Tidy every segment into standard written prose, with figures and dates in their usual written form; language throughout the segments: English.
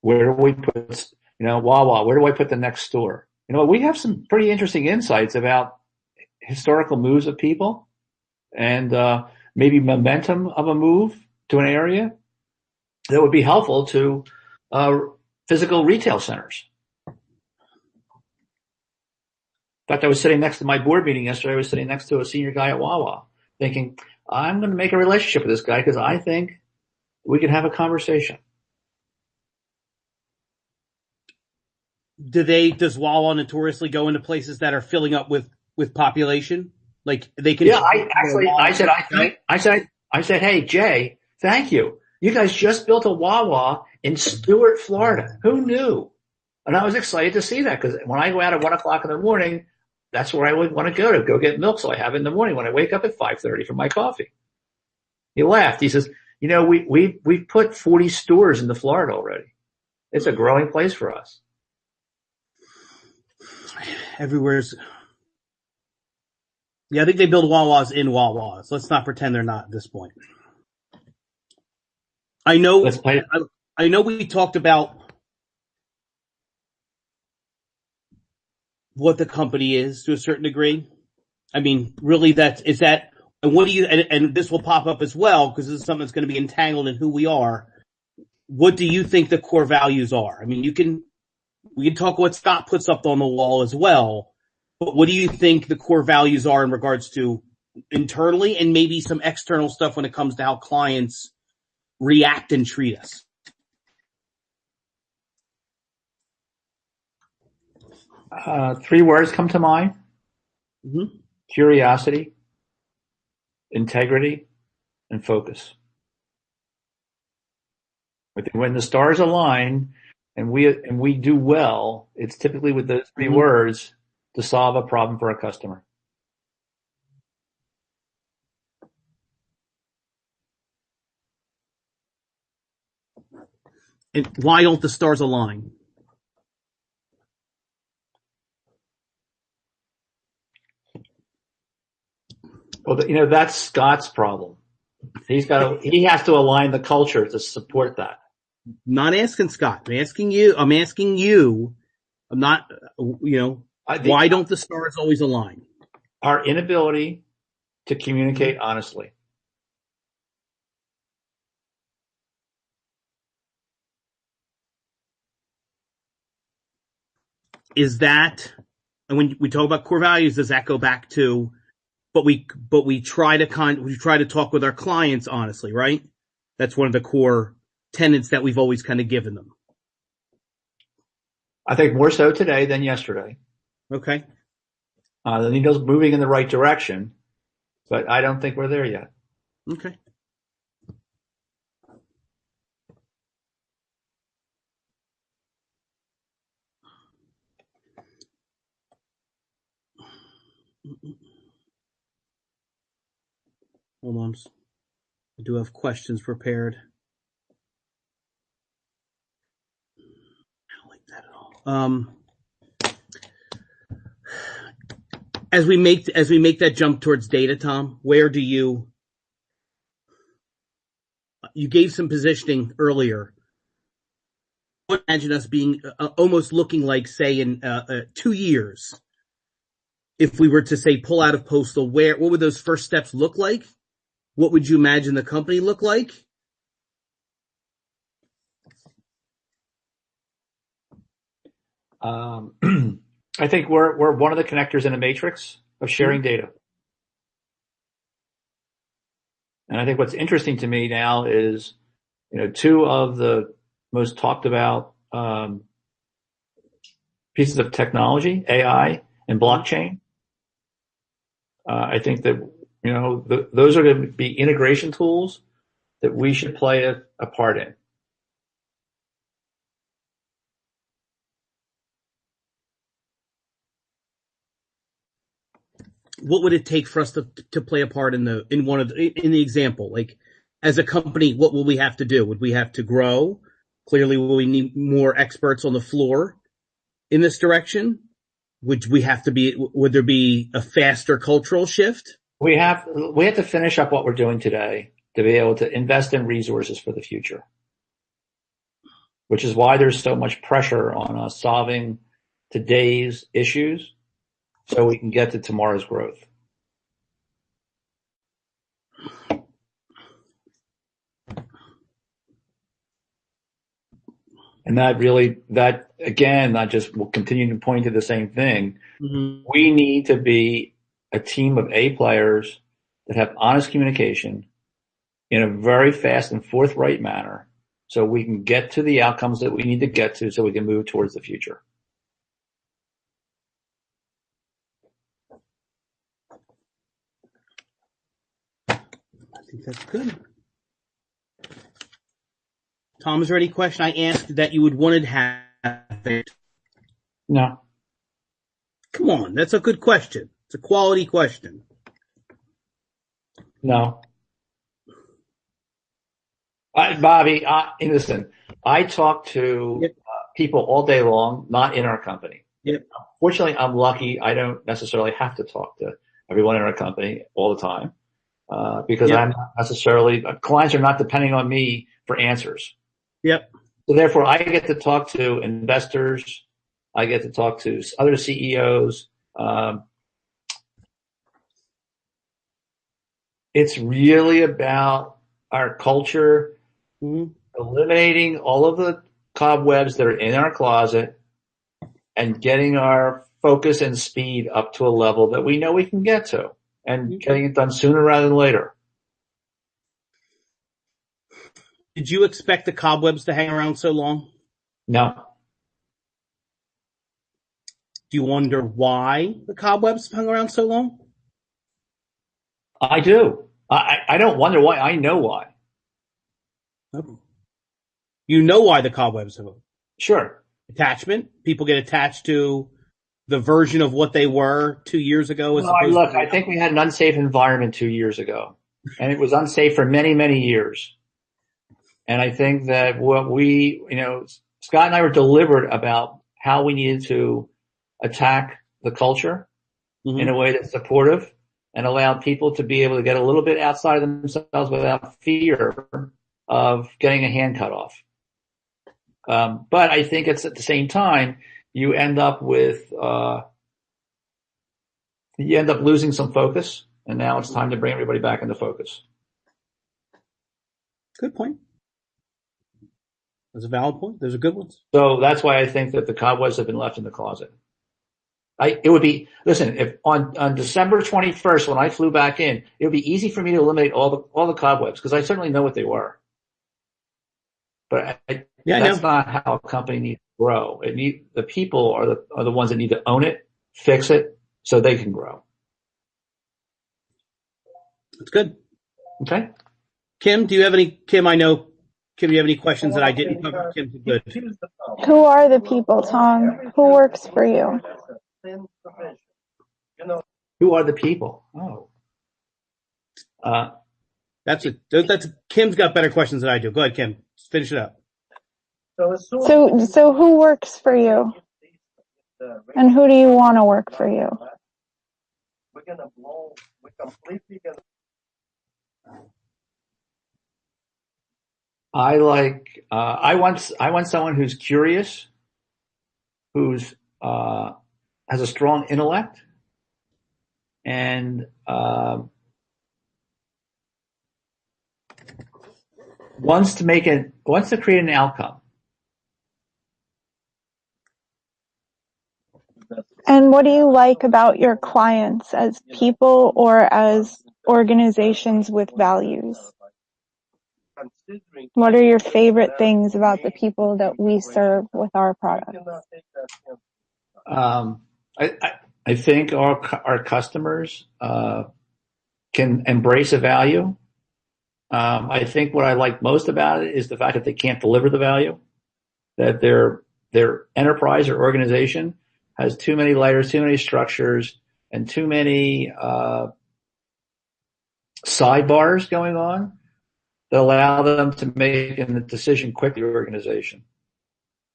Where do we put, Wawa? Where do I put the next store? We have some pretty interesting insights about historical moves of people and maybe momentum of a move to an area that would be helpful to physical retail centers. In fact, I was sitting next to my board meeting yesterday. I was sitting next to a senior guy at Wawa thinking, I'm going to make a relationship with this guy because I think we can have a conversation. Does Wawa notoriously go into places that are filling up with population? Like they can. Yeah, I said, hey, Jay, thank you. You guys just built a Wawa in Stuart, Florida. Who knew? And I was excited to see that because when I go out at 1 o'clock in the morning, that's where I would want to go get milk. So I have it in the morning when I wake up at 5:30 for my coffee. He laughed. He says, we put 40 stores into Florida already. It's a growing place for us. Everywhere's. Yeah, I think they build Wawas in Wawas. Let's not pretend they're not at this point. I know we talked about what the company is to a certain degree. I mean, really and what do you, and this will pop up as well because this is something that's going to be entangled in who we are. What do you think the core values are? I mean, we can talk what Scott puts up on the wall as well, but what do you think the core values are in regards to internally and maybe some external stuff when it comes to how clients react and treat us? Three words come to mind. Mm-hmm. Curiosity, integrity, and focus. When the stars align and we do well, it's typically with those three words to solve a problem for a customer. And why don't the stars align? Well, that's Scott's problem. He has to align the culture to support that. Not asking Scott. I'm asking you. I'm not, why don't the stars always align? Our inability to communicate honestly. Is that, and when we talk about core values, does that go back to, but we try to talk with our clients honestly, right? That's one of the core tenets that we've always kind of given them. I think more so today than yesterday. Okay. The needle's moving in the right direction, but I don't think we're there yet. Okay. Hold on. I do have questions prepared. I don't like that at all. As we make that jump towards data, Tom, where do you gave some positioning earlier. Imagine us being almost looking like, say, in 2 years, if we were to say pull out of postal, what would those first steps look like? What would you imagine the company look like? I think we're one of the connectors in a matrix of sharing data. And I think what's interesting to me now is, two of the most talked about pieces of technology, AI and blockchain. I think that, those are going to be integration tools that we should play a part in. What would it take for us to play a part in the example? Like, as a company, what will we have to do? Would we have to grow? Clearly, will we need more experts on the floor in this direction? Would there be a faster cultural shift? We have to finish up what we're doing today to be able to invest in resources for the future. which is why there's so much pressure on us solving today's issues so we can get to tomorrow's growth. And that again, I just will continue to point to the same thing. Mm-hmm. We need to be a team of A players that have honest communication in a very fast and forthright manner so we can get to the outcomes that we need to get to so we can move towards the future. I think that's good. Tom, is there any question I asked that you would want to have? No. Come on, that's a good question. It's a quality question. No. Bobby, listen, I talk to people all day long, not in our company. Yep. Fortunately, I'm lucky. I don't necessarily have to talk to everyone in our company all the time because I'm not necessarily, clients are not depending on me for answers. Yep. So therefore, I get to talk to investors. I get to talk to other CEOs. It's really about our culture, eliminating all of the cobwebs that are in our closet and getting our focus and speed up to a level that we know we can get to and getting it done sooner rather than later. Did you expect the cobwebs to hang around so long? No. Do you wonder why the cobwebs hung around so long? I do. I don't wonder why. I know why. Oh. You know why the cobwebs have? Sure. Attachment. People get attached to the version of what they were 2 years ago. I think we had an unsafe environment 2 years ago, and it was unsafe for many, many years. And I think that Scott and I were deliberate about how we needed to attack the culture in a way that's supportive and allowed people to be able to get a little bit outside of themselves without fear of getting a hand cut off. But I think it's at the same time, you end up losing some focus, and now it's time to bring everybody back into focus. Good point. That's a valid point. Those are good ones. So that's why I think that the cobwebs have been left in the closet. If on December 21st, when I flew back in, it would be easy for me to eliminate all the cobwebs because I certainly know what they were. But that's not how a company needs to grow. The people are the ones that need to own it, fix it, so they can grow. That's good. Okay. Kim, do you have any questions that I didn't cover? Kim's good. Who are the people, Tom? Who works for you? Who are the people? That's Kim's got better questions than I do. Go ahead, Kim. Just finish it up. So who works for you? And who do you want to work for you? I want someone who's curious, who's has a strong intellect, and wants to create an outcome. And what do you like about your clients as people or as organizations with values? What are your favorite things about the people that we serve with our products? I think our customers can embrace a value. I think what I like most about it is the fact that they can't deliver the value, that their enterprise or organization has too many layers, too many structures, and too many sidebars going on that allow them to make a decision quickly, organization.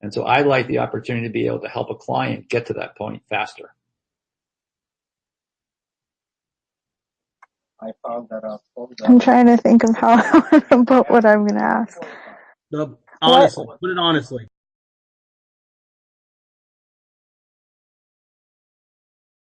And so I like the opportunity to be able to help a client get to that point faster. I'm trying to think of how I want to put what I'm going to ask. honestly. Put it honestly.